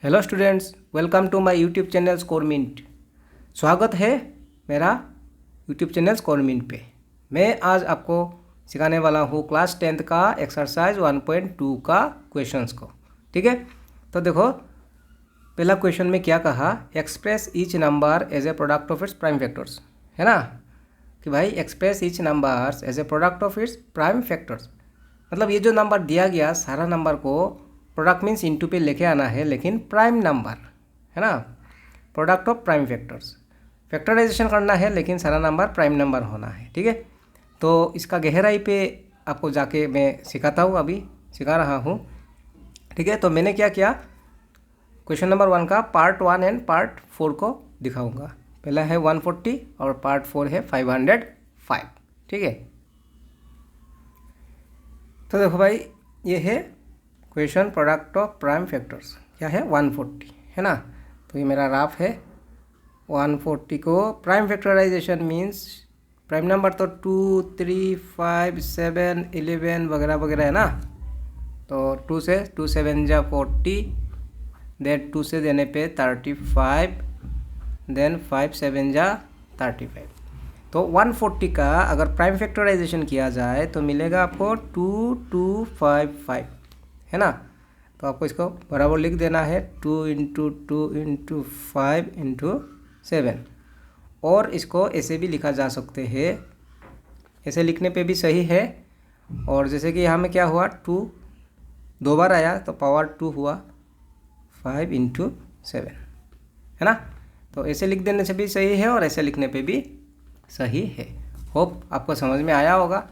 Hello students, welcome to my YouTube channel Score Minute. स्वागत है मेरा यूट्यूब चैनल स्कोर मिनट पे। मैं आज आपको सिखाने वाला हूँ क्लास 10th का एक्सरसाइज 1.2 का क्वेश्चंस को। ठीक है, तो देखो पहला क्वेश्चन में क्या कहा, express each number as a product of its prime factors, है ना। कि भाई express each numbers as a product of its prime factors, मतलब ये जो नंबर दिया गया सारा नंबर को प्रोडक्ट मीन्स इनटू पे लेके आना है, लेकिन प्राइम नंबर, है ना, product of prime factors. Factorisation करना है लेकिन सारा नंबर प्राइम नंबर होना है। ठीक है, तो इसका गहराई पे आपको जाके मैं सिखाता हूँ, अभी सिखा रहा हूँ। ठीक है, तो मैंने क्या किया, क्वेश्चन नंबर 1 का पार्ट 1 एंड पार्ट 4 को दिखाऊंगा। पहला है 140 और पार्ट 4 है 505। ठीक है, तो देखो भाई ये है question product of prime factors, क्या है 140, है ना। तो ये मेरा राफ है 140 को prime factorisation means prime number तो 2, 3, 5, 7, 11 वगैरह वगैरह है ना। तो 2 से 2 7 जा 40, देन 2 से देने पे 35, देन 5 7 जा 35। तो 140 का अगर प्राइम फैक्टराइजेशन किया जाए तो मिलेगा आपको 2255, है ना। तो आपको इसको बराबर लिख देना है 2 × 2 × 5 × 7। और इसको ऐसे भी लिखा जा सकते हैं, ऐसे लिखने पे भी सही है। और जैसे कि यहाँ में क्या हुआ, 2 दो बार आया तो पावर 2 हुआ 5 × 7, है ना। तो ऐसे लिख देने से भी सही है और ऐसे लिखने पे भी सही है। होप आपको समझ में आया होगा,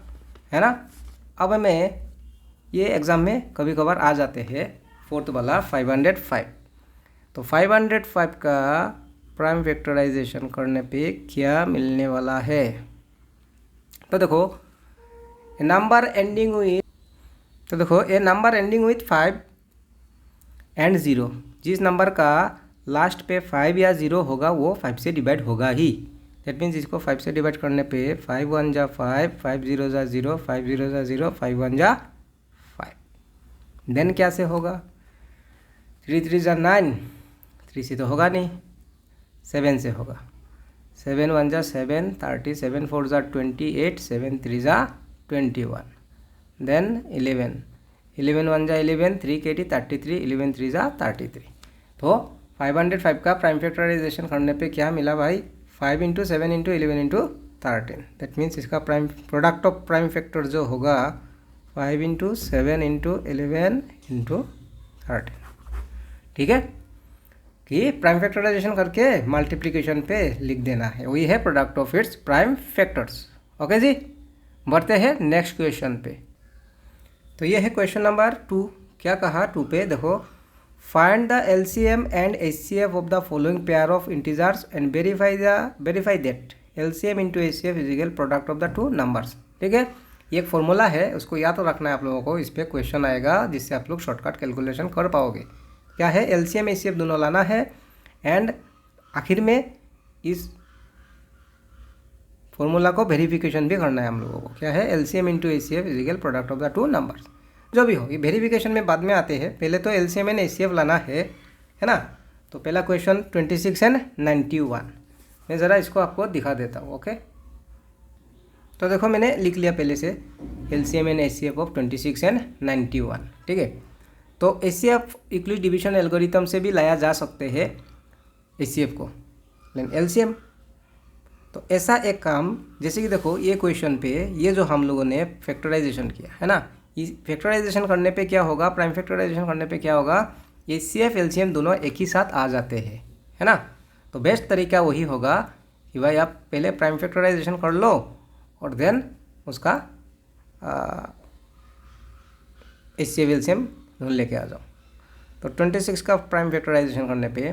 है ना। अब मैं ये एग्ज़ाम में कभी कभार आ जाते हैं, फोर्थ वाला 505। तो 505 का प्राइम फैक्टराइजेशन करने पे क्या मिलने वाला है। तो देखो नंबर एंडिंग विथ, तो देखो ये नंबर एंडिंग विथ 5 एंड 0, जिस नंबर का लास्ट पे 5 या 0 होगा वो 5 से डिवाइड होगा ही। दैट मीन्स इसको 5 से डिवाइड करने पे 5 1 जा 5, 5 0 जा 0, 5 0 जा 0, 5 1 जा 5। देन क्या से होगा, 3 3 जा 9, 3 से तो होगा नहीं, 7 से होगा, 7 1 जा 7, 30, 7 4 जा 28, 7 3 जा 21। देन 11, 11 1 जा 11, 3 के 33, 11 3 जा 33। तो 505 का प्राइम फैक्टराइजेशन करने पे क्या मिला भाई, 5 × 7 × 11 × 13। दैट मीन्स इसका prime product of prime factor जो होगा 5 × 7 × 11 × 13। ठीक है, कि प्राइम फैक्टराइजेशन करके मल्टीप्लिकेशन पे लिख देना है, वही है product of its prime factors. Okay जी, बढ़ते हैं नेक्स्ट क्वेश्चन पे। तो ये है क्वेश्चन नंबर 2। क्या कहा 2 पे, देखो find the LCM and HCF of the following pair of integers and verify that LCM × HCF is equal product of the two numbers. ठीक है, ये एक फॉर्मूला है, उसको याद तो रखना है आप लोगों को। इस पर क्वेश्चन आएगा जिससे आप लोग शॉर्टकट कैलकुलेशन कर पाओगे। क्या है, LCM HCF दोनों लाना है एंड आखिर में इस फॉर्मूला को वेरिफिकेशन भी करना है हम लोगों को। क्या है, LCM × HCF is equal product of the two numbers. जो भी हो, ये वेरिफिकेशन में बाद में आते हैं, पहले तो LCM एंड HCF लाना है ना। तो पहला क्वेश्चन 26 एंड 91, मैं ज़रा इसको आपको दिखा देता हूँ। ओके, तो देखो मैंने लिख लिया पहले से LCM and HCF of 26 and 91। ठीक है, तो HCF यूक्लिड डिवीजन एल्गोरिथम से भी लाया जा सकते हैं HCF को, लेकिन LCM तो ऐसा एक काम, जैसे कि देखो ये क्वेश्चन पे ये जो हम लोगों ने फैक्टराइजेशन किया है ना, इस फैक्टराइजेशन करने पे क्या होगा, प्राइम फैक्टराइजेशन करने पे क्या होगा, HCF LCM दोनों एक ही साथ आ जाते हैं, है ना। तो बेस्ट तरीका वही होगा कि भाई आप पहले प्राइम फैक्टराइजेशन कर लो और देन उसका HCF LCM दोनों लेके आ जाओ। तो 26 का प्राइम फैक्टराइजेशन करने पे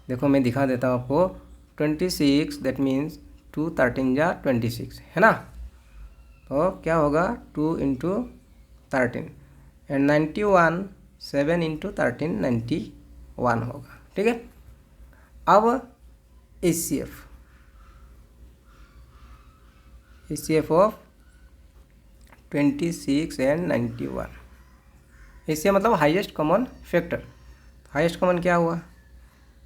देखो मैं दिखा देता हूँ आपको। 26 दैट मीन्स 2 13 जा 26, है ना। तो क्या होगा, 2 × 13 एंड 91 7 × 13 91 होगा। ठीक है, अब HCF ऑफ 26 एंड 91, HCF मतलब highest common factor. Highest common क्या हुआ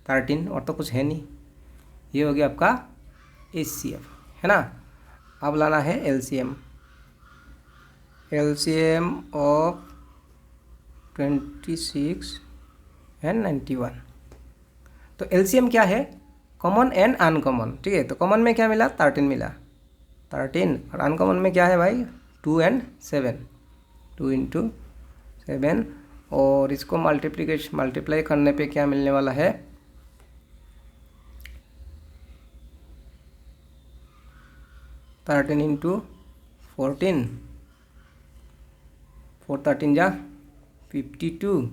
13, और तो कुछ है नहीं। ये हो गया आपका HCF, है ना। अब लाना है LCM ऑफ 26 एंड 91। तो LCM क्या है, कॉमन एंड अनकॉमन, ठीक है। तो कॉमन में क्या मिला 13 मिला, 13, और अनकॉमन में क्या है भाई 2 एंड 7, 2 इंटू 7, और इसको मल्टीप्लाई करने पे क्या मिलने वाला है 13 इंटू 14, 4 13 जा 52,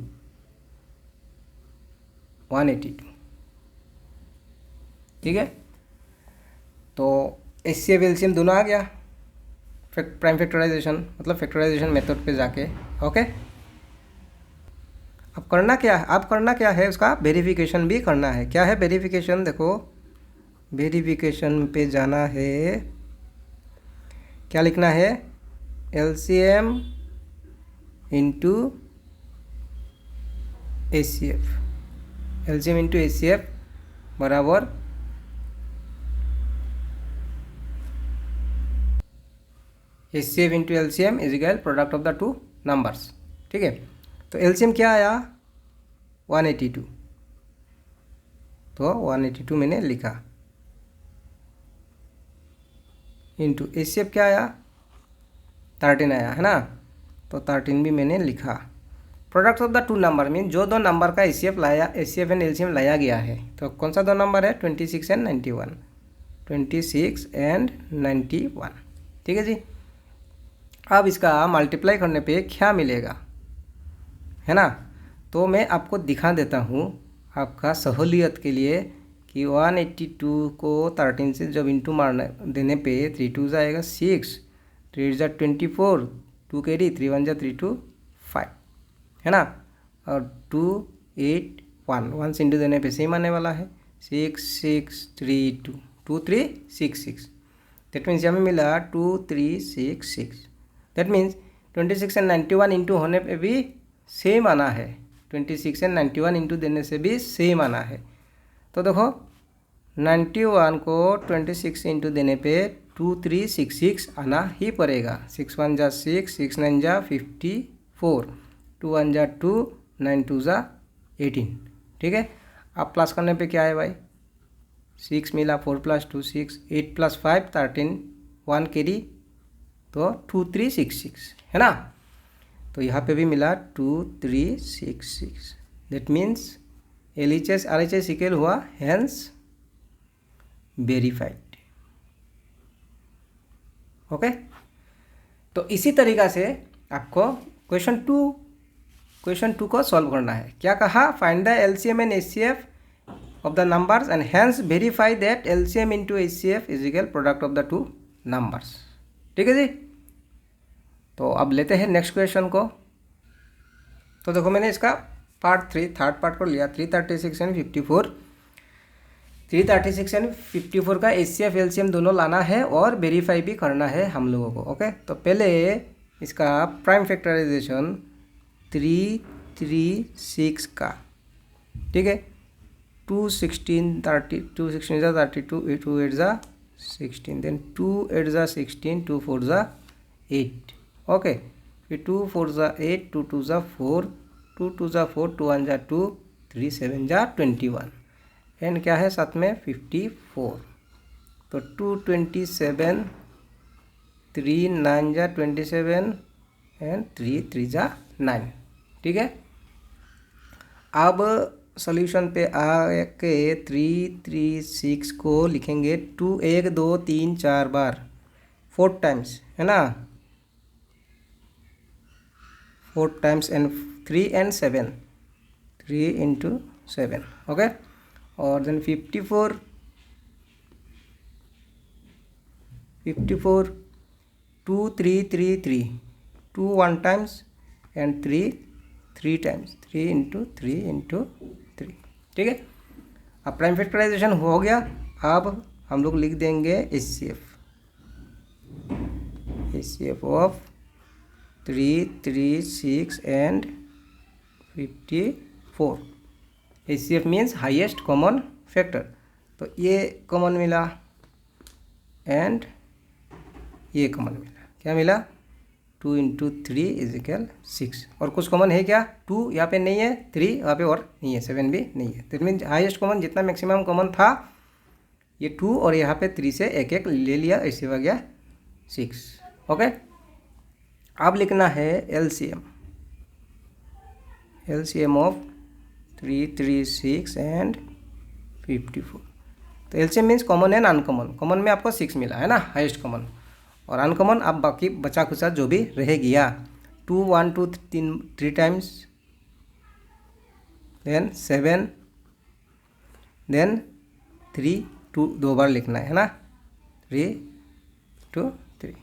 182, ठीक है। तो HCF LCM दोनों आ गया प्राइम फैक्टराइजेशन, मतलब फैक्टराइजेशन मेथड पे जाके। ओके, अब करना क्या है उसका वेरिफिकेशन भी करना है। क्या है वेरिफिकेशन, देखो वेरिफिकेशन पे जाना है, क्या लिखना है LCM into HCF, LCM into HCF बराबर HCF into LCM is equal product of the two numbers, ठीक है। तो LCM क्या आया 182, तो 182 मैंने लिखा, इंटू HCF क्या आया 13 आया, है ना, तो 13 भी मैंने लिखा। Product of the two number mean जो दो नंबर का HCF एंड LCM लाया गया है, तो कौन सा दो नंबर है 26 एंड 91, 26 एंड 91, ठीक है जी। अब इसका मल्टीप्लाई करने पे क्या मिलेगा, है ना। तो मैं आपको दिखा देता हूँ आपका सहूलियत के लिए कि 182 को 13 से जब इंटू मारने देने पे 3 2 जाएगा 6, 3 जा 24, 2 कैरी 3 1 जा 3 2 5, है ना, और 2 8 1 1 से इंटू देने पे सेम आने वाला है 6 6 3 2 2 3 6 6, दैट मीन्स यहाँ में मिला 2 3 6 6, दैट मीन्स 26 एंड 91 इंटू होने पे भी सेम आना है, 26 एंड 91 इंटू देने से भी सेम आना है। तो देखो 91 को 26 इंटू देने पे 2366 आना ही पड़ेगा, 6 1 जा 6, 6 9 जा 54, 2 1 जा 2, 9 2 जा 18, ठीक है। अब प्लस करने पे क्या है भाई 6 मिला, 4 प्लस 2 6, 8 प्लस 5 13, 1 कैरी तो 2366, है ना। तो यहाँ पे भी मिला 2366, that means LHS RHS equal हुआ हैंस वेरीफाइड। ओके, तो इसी तरीका से आपको क्वेश्चन टू को सॉल्व करना है। क्या कहा, find the LCM and HCF of the numbers and hence verify that LCM into HCF is equal product of the two numbers, ठीक है जी। तो अब लेते हैं नेक्स्ट क्वेश्चन को। तो देखो मैंने इसका थर्ड पार्ट को लिया 336 एंड 54, 336 एंड 54 का HCF LCM दोनों लाना है और वेरीफाई भी करना है हम लोगों को। ओके, तो पहले इसका प्राइम फैक्टराइजेशन 336 का, ठीक है, 2 16 30, 2 16 जा 32, 2 8 जा 16, देन 2 8 जा 16, 2 4 जा 8, ओके, फिर 2 4 जा 8, 2 2 जा 4, 2 2 जा 4, 2 1 जा 2, 3 7 जा 21, एंड क्या है साथ में 54, तो 2 27, 3 9 जा 27 एंड 3 3 जा 9, ठीक है। अब सॉल्यूशन पे आके 336 को लिखेंगे 2 1 2 3 4 बार 4 टाइम्स, है ना, 4 times and 3 and 7, 3 into 7, okay. और then 54 2 3 3 3, 2 1 times and 3 times, 3 into 3 into 3, ठीक है। अब प्राइम फैक्टराइजेशन हो गया। अब हम लोग लिख देंगे HCF of 3 3 6 and 54, HCF means highest common factor. तो ये कॉमन मिला एंड ये कॉमन मिला, क्या मिला 2 × 3 = 6। और कुछ कॉमन है क्या, 2 यहाँ पे नहीं है, 3 यहाँ पे और नहीं है, 7 भी नहीं है। तो मीन्स हाईएस्ट कॉमन जितना मैक्सिमम कॉमन था ये 2 और यहाँ पे 3 से एक एक ले लिया, ऐसे हो गया 6। ओके, अब लिखना है एलसीएम ऑफ 3, 3, 6 एंड 54। तो LCM means common and uncommon. Common में आपको 6 मिला है ना, हाईएस्ट कॉमन, और अनकॉमन आप बाकी बचा खुचा जो भी रह गया 2 1 2 3 टाइम्स, देन 7, देन 3 2 2 बार लिखना है ना, 3 2 3।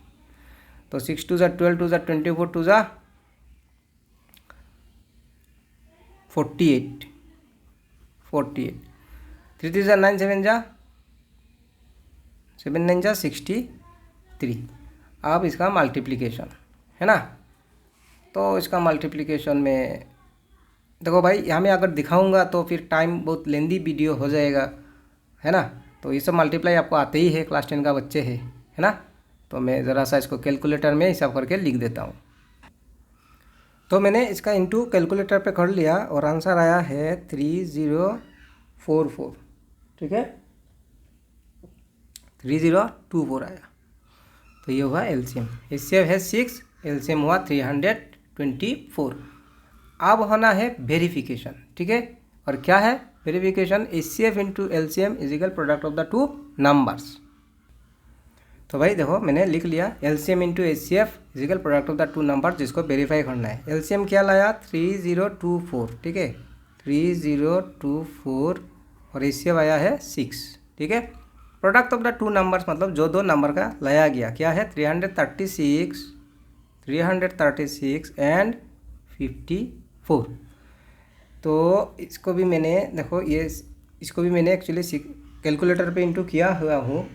तो 6 2 = 12, 2 = 24, 2 = 48, 3 3 = 9, 7 = 7 9 = 63। अब इसका मल्टीप्लिकेशन है ना, तो इसका मल्टीप्लिकेशन में देखो भाई, यहाँ में अगर दिखाऊंगा तो फिर टाइम बहुत लेंदी वीडियो हो जाएगा, है ना। तो ये सब मल्टीप्लाई आपको आते ही है, क्लास 10 का बच्चे है ना। तो मैं ज़रा सा इसको कैलकुलेटर में हिसाब करके लिख देता हूँ। तो मैंने इसका इंटू कैलकुलेटर पे कर लिया और आंसर आया है 3044, ठीक है, 3024 आया। तो ये हुआ एलसीएम। HCF है 6, एलसीएम हुआ 324। अब होना है वेरिफिकेशन, ठीक है। और क्या है verification, HCF × LCM = product of the two numbers. तो भाई देखो मैंने लिख लिया LCM × HCF = product of the two number, जिसको वेरीफाई करना है। LCM क्या लाया 3024, ठीक है, 3024, और HCF आया है 6, ठीक है। Product of the two numbers मतलब जो दो नंबर का लाया गया क्या है 336 एंड 54। तो इसको भी मैंने देखो इसको भी मैंने एक्चुअली कैलकुलेटर पे इंटू किया हुआ हूँ,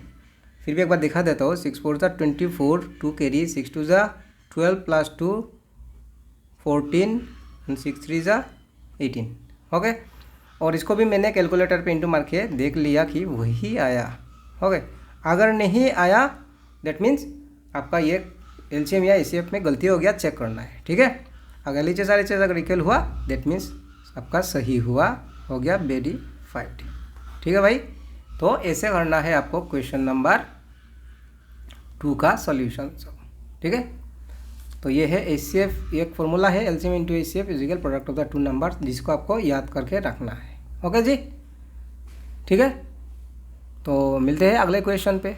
फिर भी एक बार दिखा देता हूँ। 6 4 = 24, 2 कैरी, 6 2 = 12 + 2 14, 6 3 = 18। ओके, और इसको भी मैंने कैलकुलेटर पे इंटू मार के देख लिया कि वही आया। ओके, अगर नहीं आया दैट मीन्स आपका ये एलसीएम या एचसीएफ में गलती हो गया, चेक करना है, ठीक है। अगर नीचे सारे चीज़ अगर इक्वल हुआ दैट मीन्स आपका सही हुआ, हो गया वेरीफाइड, ठीक है भाई। तो ऐसे करना है आपको क्वेश्चन नंबर 2 का सॉल्यूशन, ठीक है। तो ये है HCF, एक फॉर्मूला है LCM × HCF = product of the two numbers, जिसको आपको याद करके रखना है। ओके जी, ठीक है। तो मिलते हैं अगले क्वेश्चन पे।